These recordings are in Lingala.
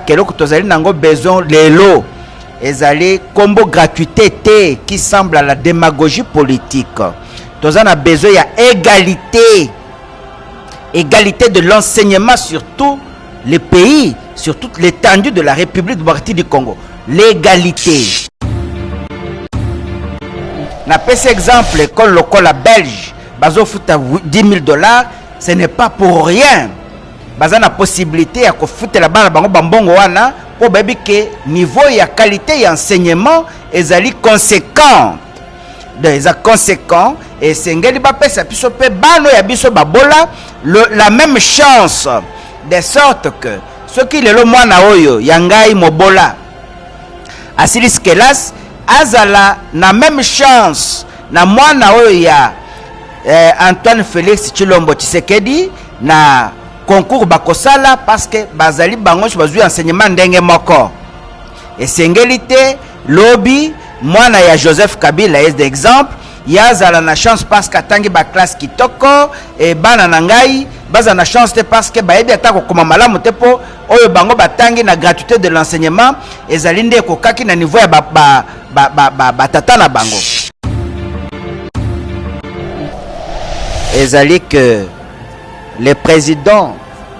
keloko tozali nango besoin lelo ezali combo gratuité qui semble à la démagogie politique. Tozana a besoin il y a égalité de l'enseignement sur tous les pays, sur toute l'étendue de la République démocratique du Congo. L'égalité. Na pese exemple école locale belge, bazo futa $10 000, ce n'est pas pour rien. Baza na possibilité ya ko futela bana bango bambongo wana po babi ke niveau ya qualité ya enseignement ezali conséquent. Des conséquents et sengeli ba pesa biso pe bano ya biso babola la même chance de sorte que ceux qui lelo mwana oyo yangai mobola asilis kelas azala na même chance na mwana oyo ya Antoine Félix Tshilombo Tshisekedi na concours bakosala parce que bazali bango bazui enseignement ndenge moko et sengelité lobby mwana ya Joseph Kabila est d'exemple yazala na chance parce que tangi ba classe kitoko et bana nangai baza na chance te parce que bayebi atako koma malamu te po oyo bango batangi na gratuité de l'enseignement ezali nde kokaki na niveau ya tata na bango ezali que le président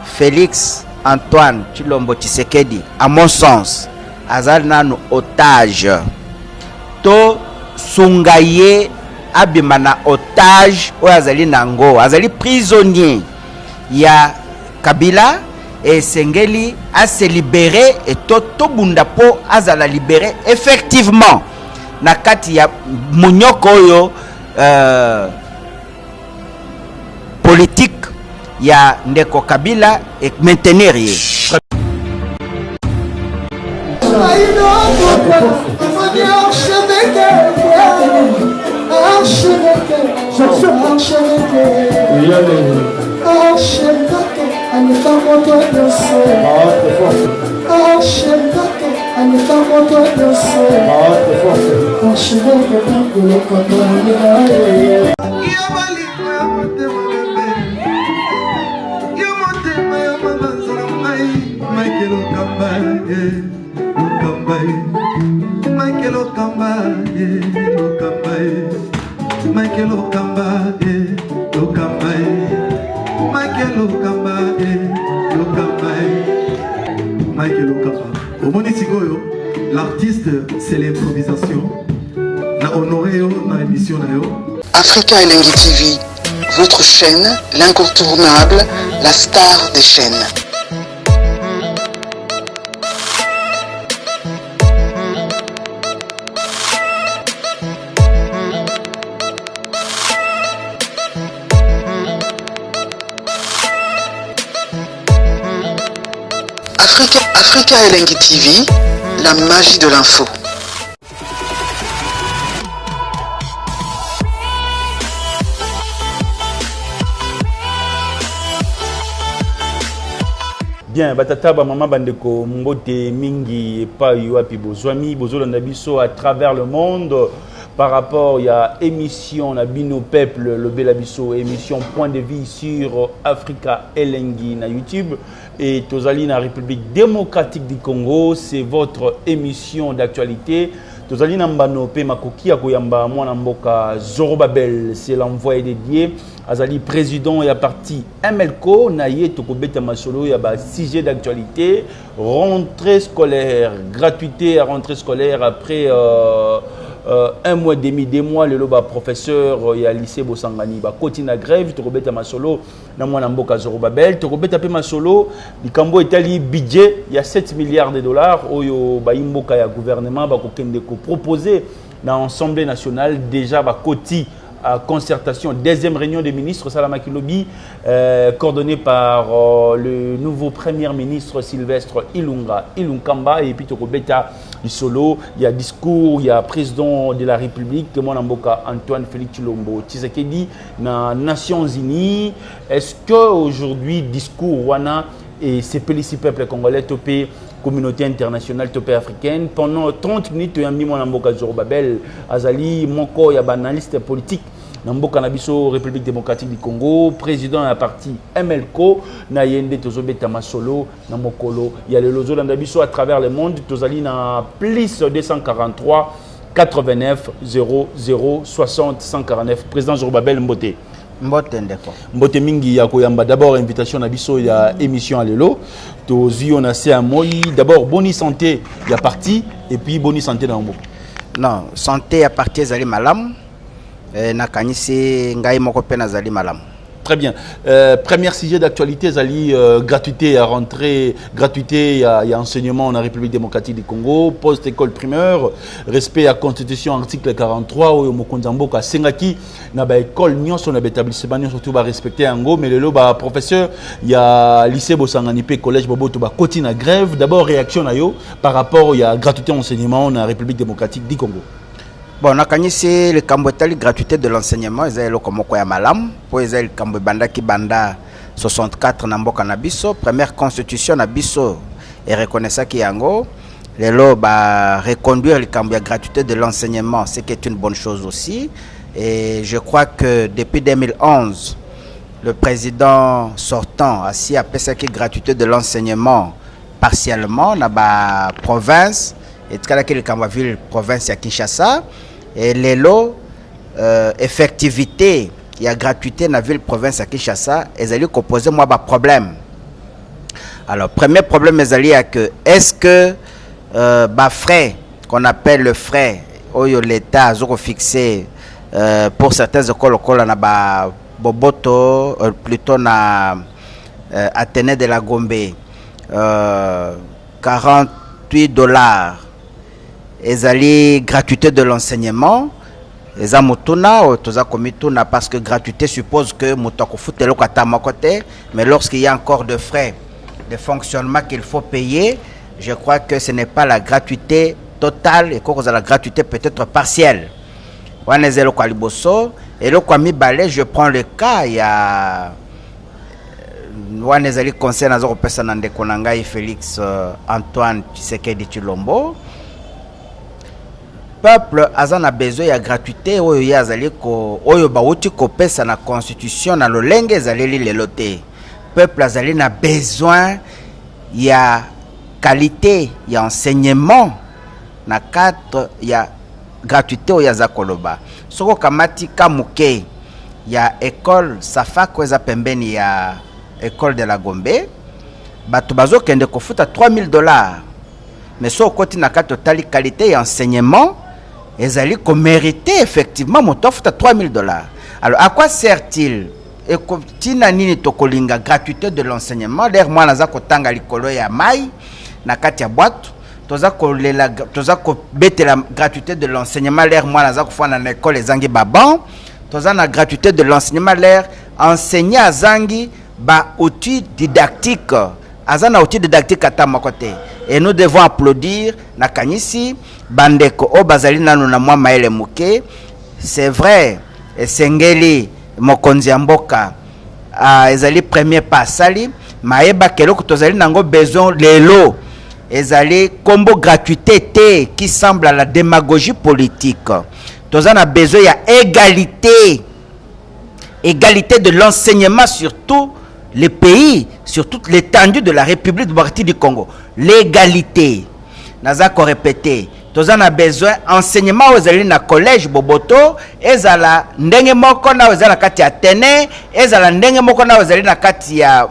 Félix Antoine Tshilombo Tshisekedi, à mon sens, azal nanu otage. To sungaye abimana otage ou azali nango, azali prisonnier. Ya Kabila et Sengeli a se libéré et to bundapo azala libéré effectivement. Nakati ya munyoko yo politique ya ndeko Kabila et maintenir ye. L'artiste, c'est l'improvisation. La honoré dans l'émission. Africa Elengi TV, votre chaîne, l'incontournable, la star des chaînes. Africa Elengi TV, la magie de l'info. Bien, batata ba mama bandeko mbote mingi pa yuapi bozwami bozolanda biso à travers le monde par rapport il y a émission na bino peuple le belabiso émission point de vue sur Africa Elengi na YouTube et tozali na République démocratique du Congo, c'est votre émission d'actualité. Tozali na mbano pe makoki ya koyamba mwana mboka Zorobabel, c'est l'envoyé dédié azali président ya parti MLCO na ye tokobeta masolo ya ba sujet d'actualité, rentrée scolaire, gratuité à rentrée scolaire après un mois et demi, 2 mois, le loba professeur ya lycée Bosangani ba kotina grève tokobeta masolo na mwana mboka Zorobabel tokobeta pe masolo likambo etali budget ya 7 milliards de dollars oyo ba imboka ya gouvernement ba kokende ko proposer dans l'Assemblée nationale déjà ba koti à concertation, deuxième réunion des ministres Salama Kilobi, coordonnée par le nouveau premier ministre Sylvestre Ilunkamba et puis Tokobeta du Solo. Il y a discours, il y a président de la République, Mwanamboka Antoine Félix Tshilombo Tshisekedi, na Nations Unies. Est-ce que aujourd'hui discours wana et c'est peuple congolais topé communauté internationale topé africaine pendant 30 minutes yambi mwana mboka Zorobabel azali moko ya analyste politique na mboka na biso République démocratique du Congo, président à parti MLCO na yende tozobeta masolo na mokolo ya lelo zolanda biso à travers le monde tozali na plus 243 89 00 60 149. Président Zorobabel Mbote. Mbote mingi ya koyamba. D'abord invitation na biso ya émission à lelo. Tozi on a sé à moi. D'abord bonne santé ya parti et puis bonne santé na mbo. Non, santé à parti zali malam. Na kanisi ngai moko pe na zali malam. Très bien. Premier sujet d'actualité, Zali, gratuité à rentrer, gratuité à enseignement en République démocratique du Congo, post-école primaire, respect à la Constitution, article 43, où Mokonzambo a Sengaki, na ba école nyon son établissement nyon surtout va respecter en go, mais le lo ba professeur, il y a lycée Bosanganipe, collège Bobo to ba continue à grève. D'abord réaction na yo par rapport il y a gratuité enseignement en République démocratique du Congo. Bon, c'est le Cambotali gratuité de l'enseignement, ils ont comme quoi malam, pour ils ont le banda qui banda 64 namboka na biso, première constitution na biso et reconnaissant qui yango, les lots ba reconduire le cambo gratuité de l'enseignement, c'est qui est une bonne chose aussi. Et je crois que depuis 2011, le président sortant a si appelé ça qui gratuité de l'enseignement partiellement dans la province et tout cas le cambo ville province à Kinshasa. Et les lots, effectivité, il y a gratuité dans la ville province à Kinshasa, ils allaient composer moi un problème. Alors, premier problème, ils allaient que est-ce que frais, qu'on appelle le frais, où l'État a fixé pour certaines écoles, on a Boboto, plutôt na Athénée de la Gombe, $48. Ils allaient gratuité de l'enseignement. Ils ont mutuna parce que gratuité suppose que mutako foute le kata makote, mais lorsqu'il y a encore de frais de fonctionnement qu'il faut payer, je crois que ce n'est pas la gratuité totale et que la gratuité peut-être partielle. Et le kwami balé, je prends le cas, il y a Wanezali conseil na zoko pesa na ndeko na ngai Félix Antoine Tshisekedi Tshilombo. Peuple azana besoin ya gratuité oyo yazali ko oyo bauti ko pesa na constitution na lolenge ezali lelote. Peuple azali na besoin ya qualité ya enseignement na cadre ya gratuité oyo yazakoloba. Soko kamati kamuke ya école Safako eza pembeni ya école de la Gombe. Bato bazo kende ko futa $3000. Mais so koti na ka totali qualité ya enseignement ils allaient mériter effectivement mon offre à $3000. Alors à quoi sert-il? Et comme tina nini tokolinga gratuité de l'enseignement, d'ailleurs moi naza kotanga likolo ya mai na kati ya boîte, toza ko bete la gratuité de l'enseignement, d'ailleurs moi naza kofana na école ezangi baban, toza na gratuité de l'enseignement, l'air enseigner à zangi ba outil didactique. Azana outil didactique à makote. Et nous devons applaudir na kanisi bandeko o bazali nanu na mwa maele muke. C'est vrai, Sengeli mokonzi mboka ezali premier pas sali maeba keloko tozali nango besoin lelo ezali combo gratuité te qui semble à la démagogie politique. Tozana besoin ya égalité de l'enseignement sur tout le pays, sur toute l'étendue de la République démocratique du Congo. L'égalité. Nazako répété. Tozan a besoin enseignement aux élèves na collège Boboto, ezala ndenge moko na ezala kati ya Athénée, ezala ndenge moko na ezala na kati ya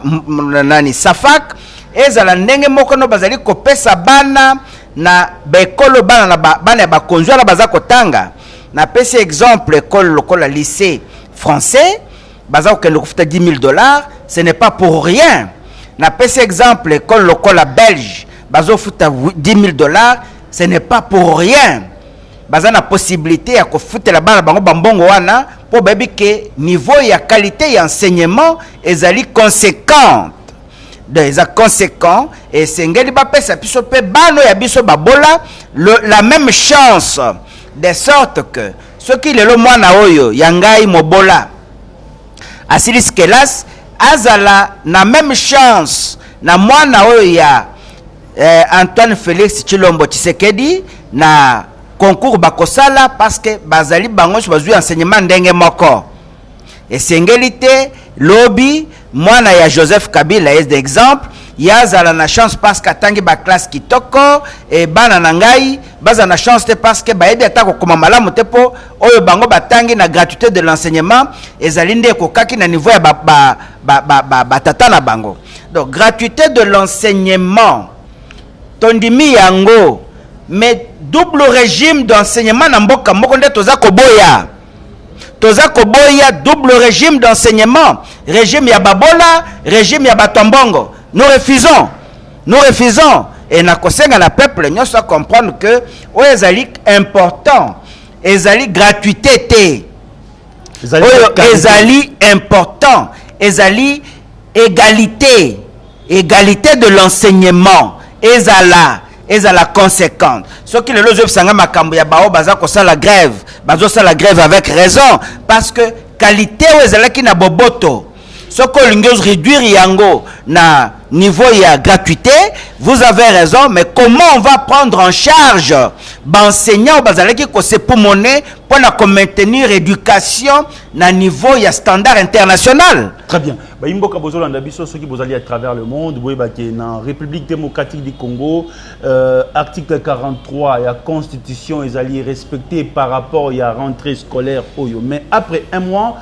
nani Safak, ezala ndenge moko no bazali kopesa bana na bekolo bana na bana ba konzwa na bazako tanga. Na pesi exemple école lokola lycée français, bazako ke lokufuta $10,000. Ce n'est pas pour rien. Na pesi exemple école lokola belge bazo futa $10,000, ce n'est pas pour rien. Baza na possibilité ya ko futa la bana bango bambongo wana pour baby que niveau ya qualité ya enseignement ezali conséquente. Des conséquents et sengeli ba pesa biso pe bano ya biso babola la même chance de sorte que ce qui le mwana oyo yangai mobola asilis kelas azala na même chance na mwana oyo ya Antoine Félix Tshilombo Tshisekedi na concours bakosala parce que bazali bango bazui enseignement ndenge moko et sengelité lobby mwana ya Joseph Kabila est d'exemple yazala na chance parce que tangi ba classe kitoko et bana nangai baza na chance te parce que baebi atako koma malamu te po oyo bango batangi na gratuité de l'enseignement ezali nde kokaki na niveau ya tata na bango. Donc gratuité de l'enseignement tondimi yango mais double régime d'enseignement na mboka moko nde toza koboya double régime d'enseignement, régime ya babola, régime ya batambongo. Nous refusons et na kosenga na peuple nous doit comprendre que o ezali important, ezali gratuité te. Ezali important, ezali égalité de l'enseignement, ezala conséquente. Ce qui le lozo sanga makambo ya bao baza ko sala grève avec raison parce que qualité o ezala ki na boboto. Ce que l'ingos réduire yango na niveau ya gratuité, vous avez raison, mais comment on va prendre en charge l'enseignant ou bazalaki ko se poumoner pour maintenir l'éducation na niveau ya standard international? Très bien. Ba imboka bozolanda biso soki bozali à travers le monde, boye ba ke na République démocratique du Congo, article 43 ya constitution ezali respecté par rapport à rentrée scolaire oyo. Mais après un mois,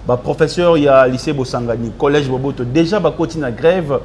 ba professeur ya lycée Bosangani, collège Boboto déjà ba continue la grève,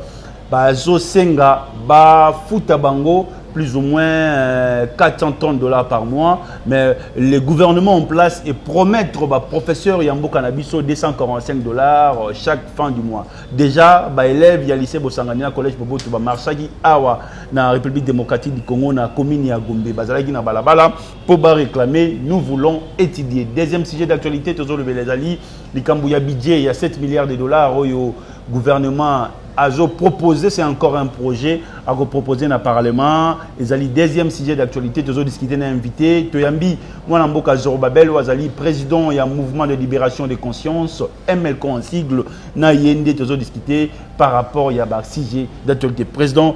ba zo senga ba futa bango plus ou moins 430 $ par mois, mais les gouvernements en place et promettre aux professeurs Yambo Cannabiso 245 $ chaque fin du mois. Déjà, les élèves, il y a lycée Bosangani, collège Bobo, tu vas marcher Awa, na République démocratique du Congo, na commune ya Gombe, Bazalagi na Balabala, pour réclamer, nous voulons étudier. Deuxième sujet d'actualité, toujours le Belezali, les Kambouya budget, il y a 7 milliards de dollars au gouvernement. Azo proposé, c'est encore un projet à proposer dans le Parlement. Et le deuxième sujet d'actualité, nous avons discuté, nous avons invité Toyambi, moi, Mboka Zorobabel, président et un mouvement de libération des consciences, MLCO en sigle, na yende, nous avons discuté par rapport à un sujet d'actualité. Président,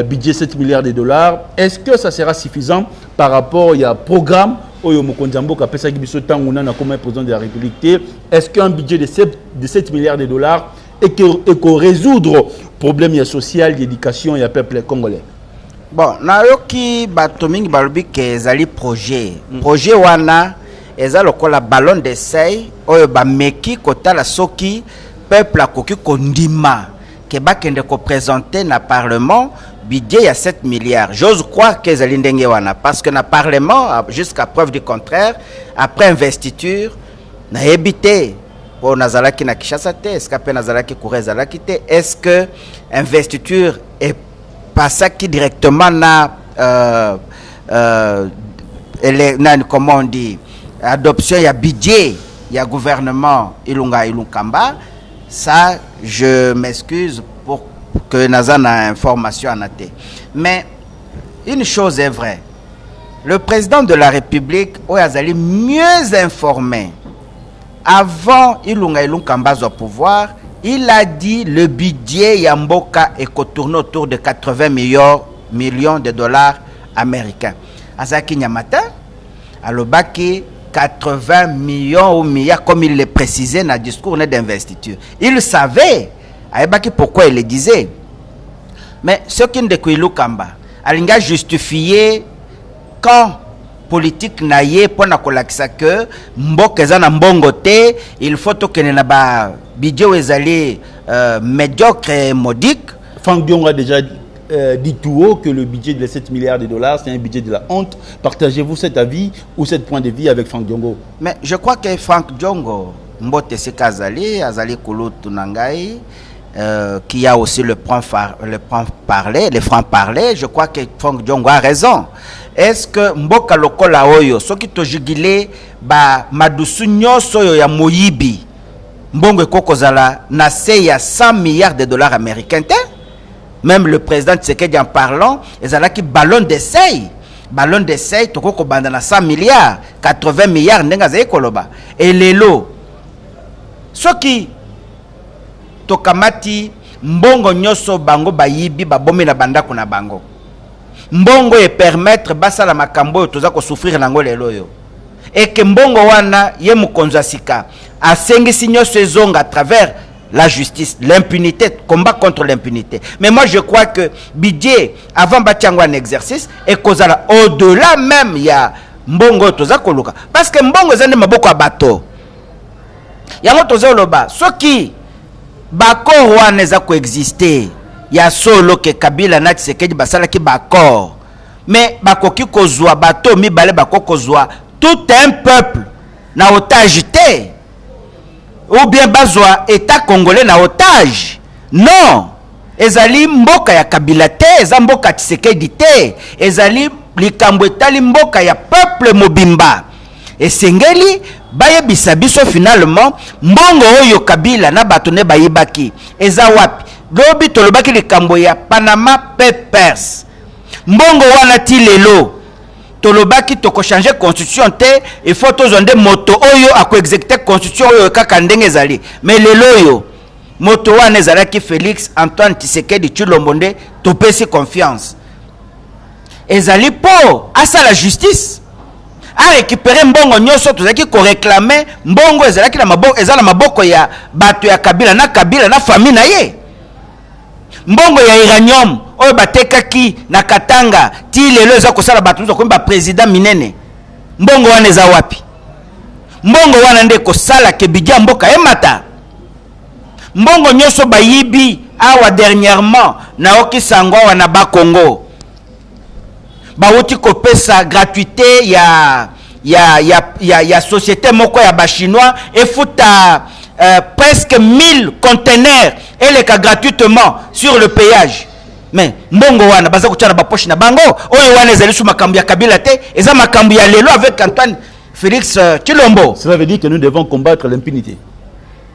budget 7 milliards de dollars. Est-ce que ça sera suffisant par rapport à un programme Oyo Mokondjambo qui a fait comme président de la République? Est-ce qu'un budget de 7 milliards de dollars et qu'on résoudre le problème social, d'éducation et peuple congolais? Bon, nayoki batoming balobi ke ezali projet. Projet wana eza lokola ballon d'essai oyo ba meki kotala soki peuple akoki kondima ke bakende ko présenter na parlement budget ya 7 milliards. J'ose croire que ezali ndenge wana parce que na parlement jusqu'à preuve du contraire après investiture na évité pour Nazalaki na Kishasa te, est-ce que Nazalaki Kouré Zalaki te, est-ce que investiture est passée qui directement na comment on dit adoption ya budget ya gouvernement Ilunga Ilunkamba? Ça je m'excuse pour que Nazana information en até. Mais une chose est vraie, le président de la République Oyazali mieux informé. Avant Ilunga Ilunkamba au pouvoir, il a dit le budget Yamboka est tourné autour de 80 millions de dollars américains. Azaki Nyamata, alobaki 80 millions ou milliards comme il le précisait dans le discours d'investiture. Il savait, pourquoi il le disait. Mais ce qui ne découle Ilukamba, Alinga justifié quand politique naie pour na kolakisa que mboka za na mbongo te, il faut que na ba budget ezali médiocre et modique. Franck Diongo a déjà dit tout haut que le budget de 7 milliards de dollars c'est un budget de la honte. Partagez-vous cet avis ou cet point de vue avec Franck Diongo? Mais je crois que Franck Diongo mbote se kazali azali kulutu nangai qui a aussi le franc parler, je crois que Franck Diongo a raison. Est-ce que mboka lokola oyo soki tojigile ba madusu nyoso yo ya moyibi mbongo ekokozala na se ya 100 milliards de dollars américains te? Même le président Tshisekedi en parlant ezalaki ballon d'essai tokoko banda na 100 milliards 80 milliards ndenga za ekoloba et lelo soki tokamati mbongo nyoso bango bayibi babomi na bandako na bango mbongo et permettre basa la makambo toza ko souffrir nango lelo yo et que mbongo wana ye mukonzo asika asengi sinyo sezonga à travers la justice, l'impunité, combat contre l'impunité. Mais moi je crois que budget avant batiango un exercice et kozala au-delà même il y a mbongo toza koluka parce que mbongo zande maboko ya bato. Yango toza loba soki bakor wana eza coexister ya solo ke Kabila na Tshisekedi basala ki bakor mais bakoki kozwa bato mibale bakokozwa tout un peuple na otage te ou bien bazwa état congolais na otage non ezali mboka ya Kabila te eza mboka Tshisekedi te ezali likambo etali mboka ya peuple mobimba esengeli bayebisa biso finalement mbongo oyo Kabila na bato ne bayibaki eza wapi lobi tolobaki likambo ya Panama Papers mbongo wana ti lelo tolobaki toko changer constitution te il faut tozonde moto oyo ako exécuter constitution oyo kaka ndenge ezali mais lelo oyo moto wana ezalaki Félix Antoine Tshisekedi Tshilombo nde topesi confiance ezali po asa la justice a récupérer mbongo nyonso tozaki ko réclamer mbongo ezalaki na maboko ezala maboko ya bato ya Kabila na famille na ye mbongo ya uranium oyo batekaki na Katanga ti lelo eza kosala bato nzo komba président minene mbongo wana eza wapi mbongo wana nde kosala ke bidja mboka emata mbongo nyonso bayibi awa dernièrement na okisangwa wana ba Congo bawuti kopesa gratuité ya société moko ya ba chinois efuta presque 1000 conteneurs et les cas gratuitement sur le péage mais mbongo wana baza kuchana ba poche na bango oyo wana ezali sous makambu ya Kabila te eza makambu ya lelo avec Antoine Félix Tshilombo. Cela veut dire que nous devons combattre l'impunité.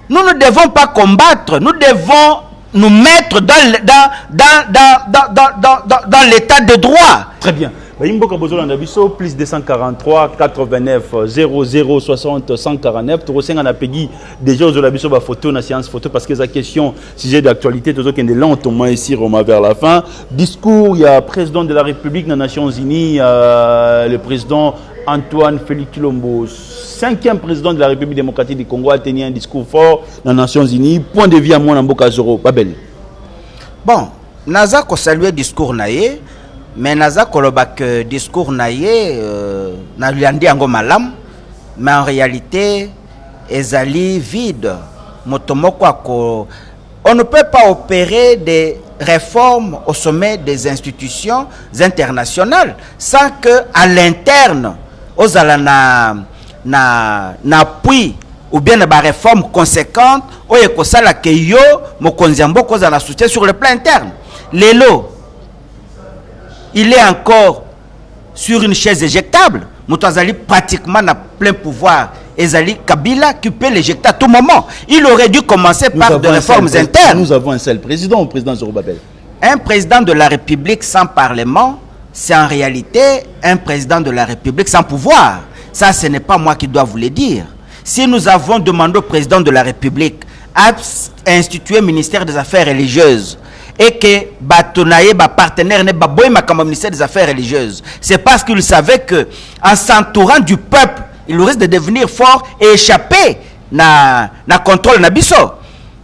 Nous ne devons pas combattre, nous devons nous mettre dans l'état de droit. Très bien. Imboka Bozolanda Biso, plus 243 89 00 60 149. Tu ressens à Peggy déjà aux Olabiso ba photo na séance photo parce que la question sujet d'actualité tout qui est lentement ici Roma vers la fin. Discours il y a président de la République des Nations Unies le président Antoine Félix Tshilombo, 5e président de la République démocratique du Congo, a tenu un discours fort dans les Nations Unies. Point de vue à moi, Mboka Zoro, Babel. Bon, Naza ko saluer discours naie, mais Naza ko lobak discours naie, na liandi ango malam, mais en réalité, ezali vide. Motomoko ako, on ne peut pas opérer des réformes au sommet des institutions internationales sans que à l'interne aux na appui ou bien des réformes conséquentes ou ekosala ke yo mokonziambo koza na soutien sur le plan interne. Lelo il est encore sur une chaise éjectable. Moutazali pratiquement n'a plein pouvoir. Ezali Kabila qui peut l'éjecter à tout moment. Il aurait dû commencer par des réformes internes. Nous avons un seul président, le président Zorobabel. Un président de la République sans parlement, c'est en réalité un président de la République sans pouvoir. Ça, ce n'est pas moi qui dois vous le dire. Si nous avons demandé au président de la République à instituer le ministère des Affaires religieuses et que Batonaye, partenaire, n'est pas comme ministère des Affaires religieuses, c'est parce qu'il savait que en s'entourant du peuple, il risque de devenir fort et échapper na contrôle nabiso.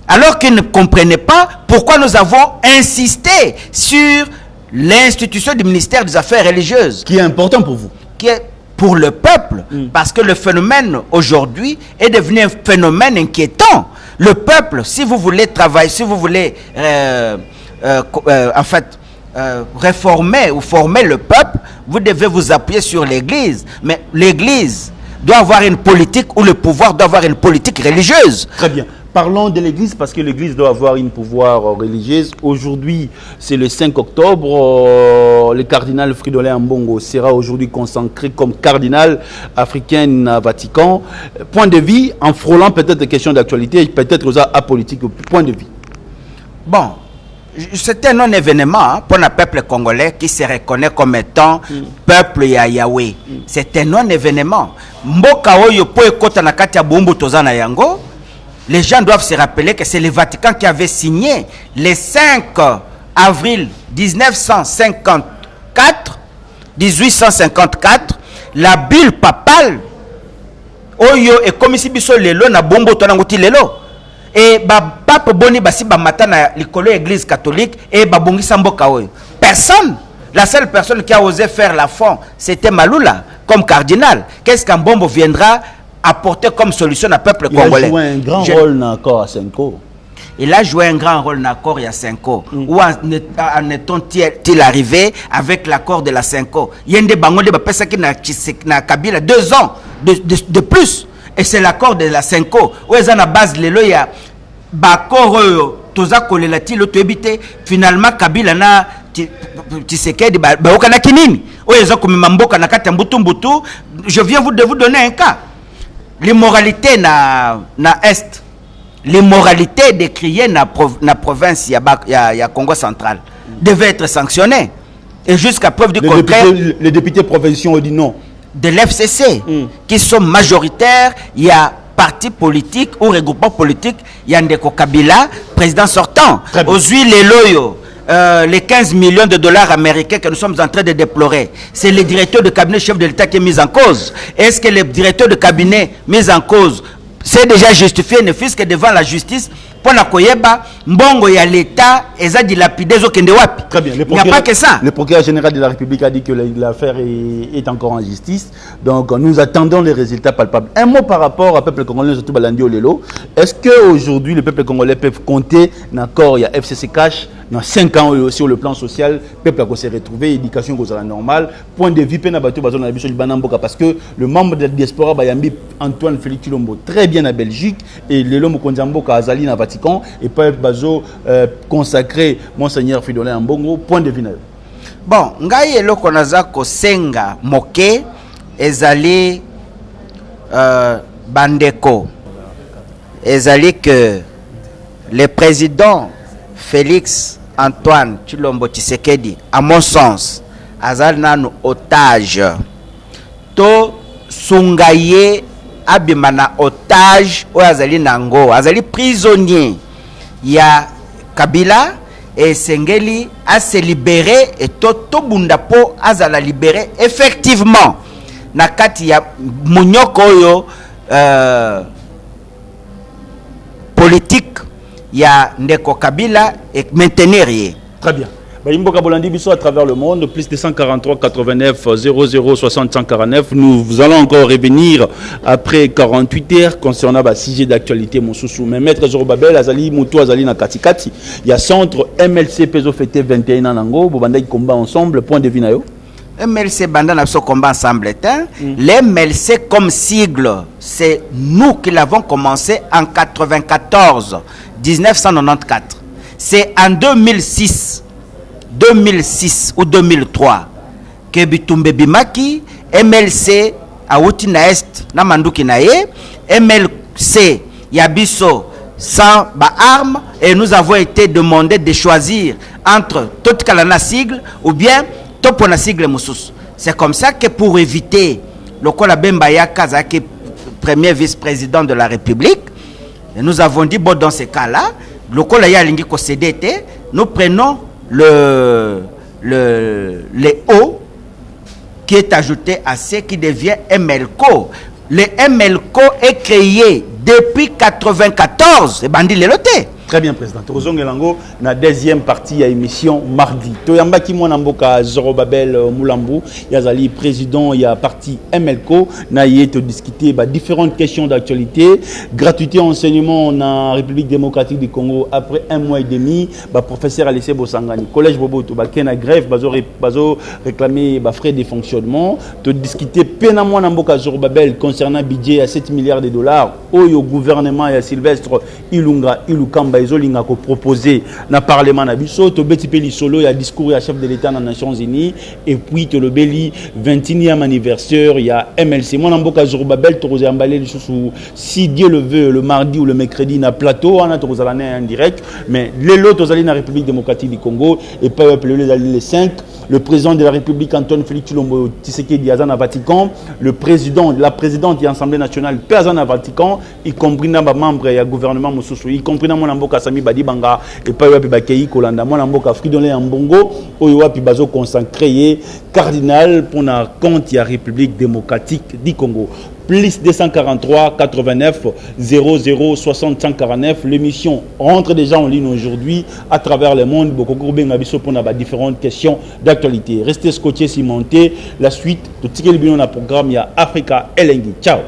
Alors qu'il ne comprenait pas pourquoi nous avons insisté sur l'institution du ministère des Affaires religieuses. Qui est important pour vous? Qui est pour le peuple, parce que le phénomène aujourd'hui est devenu un phénomène inquiétant. Le peuple, si vous voulez travailler, si vous voulez en fait réformer ou former le peuple, vous devez vous appuyer sur l'Église. Mais l'Église doit avoir une politique, ou le pouvoir doit avoir une politique religieuse. Très bien. Parlons de l'Église parce que l'Église doit avoir une pouvoir religieuse. Aujourd'hui, c'est le 5 octobre. Le cardinal Fridolin Ambongo sera aujourd'hui consacré comme cardinal africain à Vatican. Point de vue, en frôlant peut-être des questions d'actualité, peut-être aux apolitiques. Point de vue. Bon, c'est un non-événement pour le peuple congolais qui se reconnaît comme étant peuple ya Yahweh. C'est un non-événement. Mboka oyo po ekota na kati ya bumbu tozana yango. Les gens doivent se rappeler que c'est le Vatican qui avait signé le 5 avril 1950 1854, la bulle papale oyo et comme si biso lelo na bombo to nanguti lelo et ba pape boni basi ba mata na likolo église catholique et ba bongisa mboka oyo. Personne, la seule personne qui a osé faire l'affront, c'était Maloula comme cardinal. Qu'est-ce qu'un bombo viendra apporter comme solution au peuple congolais? Il a joué un grand rôle dans l'accord à Senko. Il a joué un grand rôle dans l'accord il y a 5 ans. Où en est-il arrivé avec l'accord de la 5 ans? Il y a des bangoles de Kabila 2 ans de plus. Et c'est l'accord de la 5 ans. Où est-ce la base de il y a Bakor Toza Kolelati l'auto-habité. Finalement, Kabila na Tshisekedi Baokana Kinini. Où est-ce que Mamboka Nakata Mbutumbutu? Je viens de vous donner un cas. L'immoralité na Est. L'immoralité décriée dans la province ya Congo central devait être sanctionnée. Et jusqu'à preuve du contraire, les députés provinciaux ont dit non. De l'FCC, qui sont majoritaires, il y a parti politique ou regroupement politique, il y a Ndeko Kabila, président sortant. Aux huiles les loyaux, les 15 millions de dollars américains que nous sommes en train de déplorer, c'est le directeur de cabinet chef de l'État qui est mis en cause. Est-ce que le directeur de cabinet mis en cause c'est déjà justifié, ne fût-ce que devant la justice, pour la koyeba, mbongo ya l'État, et a dilapidé zo kende wapi. Très bien. Il n'y a pas que ça. Le procureur général de la République a dit que l'affaire est encore en justice. Donc, nous attendons les résultats palpables. Un mot par rapport au peuple congolais, surtout Balandio Lelo. Est-ce qu'aujourd'hui, le peuple congolais peut compter d'accord, il y a FCC Cash, dans 5 ans sur le plan social, le peuple a s'est retrouvé, éducation normale, point de vue, parce que le membre de la diaspora, Bayambi, Antoine Félix Chilombo, très bien à Belgique, et Lelo Mokonzambo, Azali, na Vatican, et Paul Bazo consacré Monseigneur Fridolin Mbongo, point de vue. Bon, ngai elo konaza ko senga moke ezali bandeko ezali que le président Félix Antoine Chilombo Tshisekedi, à mon sens, azali nanu otage to sungaye abimana otage ou azali nango azali prisonnier ya Kabila et Sengeli a se libéré et Toto Bundapo azala libéré effectivement nakati ya munyoko yo politique ya Ndeko Kabila et maintenir rien. Très bien. Imboka Bolandi Bisso à travers le monde, plus de 143 89 00 60 149. Nous allons encore revenir après 48 heures concernant le sujet d'actualité Moussoussou. Mais Maître Zorobabel, Azali Moutou, Azali Nakatikati, il y a centre MLC Peso Fete 21 ans Nango, Bobandai combat ensemble, point de vue nayo. MLC Banda n'a pas combat ensemble. Les MLC comme sigle, c'est nous qui l'avons commencé en 1994. C'est en 2006 ou 2003 que Bitumbe Bimaki, MLC Aouti na Est, na Manduki na ye, MLC Yabiso sans armes, et nous avons été demandé de choisir entre tout kalana sigle ou bien Topona sigle Moussous. C'est comme ça que pour éviter le Kola Bembaya Kazaki, premier vice-président de la République, nous avons dit, bon, dans ce cas-là, le Kola Yalingi Kosedete, nous prenons le O qui est ajouté à ce qui devient MLCO. Le MLCO est créé depuis 1994. Et Bandi Leloté. Très bien, Président. Tozongelango, na deuxième partie à émission mardi. Toyamba Kimonamboka Zorobabel Moulambu, Yazali, président, il y a parti MLCO, na yé discuter différentes questions d'actualité, gratuité enseignement en République démocratique du Congo après 1 mois et demi, professeur Alessé Bosangani, collège Boboto, Kena grève, bazo réclamer frais de fonctionnement, to discuter pénamment Namboka Zorobabel concernant budget à 7 milliards de dollars, au gouvernement et à Sylvestre Ilunga Ilukamba Izolinga ko proposé na parlement na biso to beti peli solo ya discours ya chef de l'état dans les Nations Unies et puis to le beli 21e anniversaire ya MLC mon mboka Zorobabel to emballé si Dieu le veut le mardi ou le mercredi na plateau on a to en direct mais les lots to zali na République démocratique du Congo et peuple les 5 le président de la République Antoine Félix Tshilombo Tshisekedi Azana Vatican, la présidente de l'Assemblée nationale Azana Vatican, y compris les membres du gouvernement Moussousou, y compris dans mon mboka Sami Badibanga et pas Yoapi Bakei Kolanda, mon mboka Fridolé Ambongo, Yoapi Bazo consacré cardinal pour la compte de la République démocratique du Congo. Plus 243 89 00 60 149. L'émission rentre déjà en ligne aujourd'hui à travers le monde. Beaucoup de pour différentes questions d'actualité. Restez scotchés, cimentés. La suite de Tikel Binon, le programme, il y a Africa Elengi. Ciao.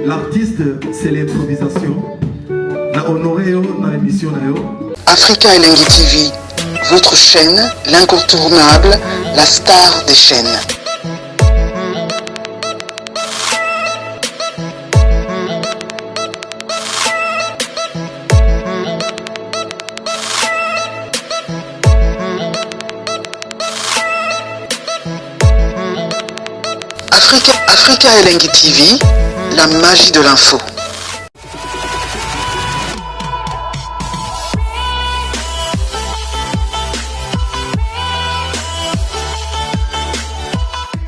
L'artiste, c'est l'improvisation. Na honoré dans l'émission. Africa Elengi TV, votre chaîne, l'incontournable, la star des chaînes. Africa Elengi TV, la magie de l'info.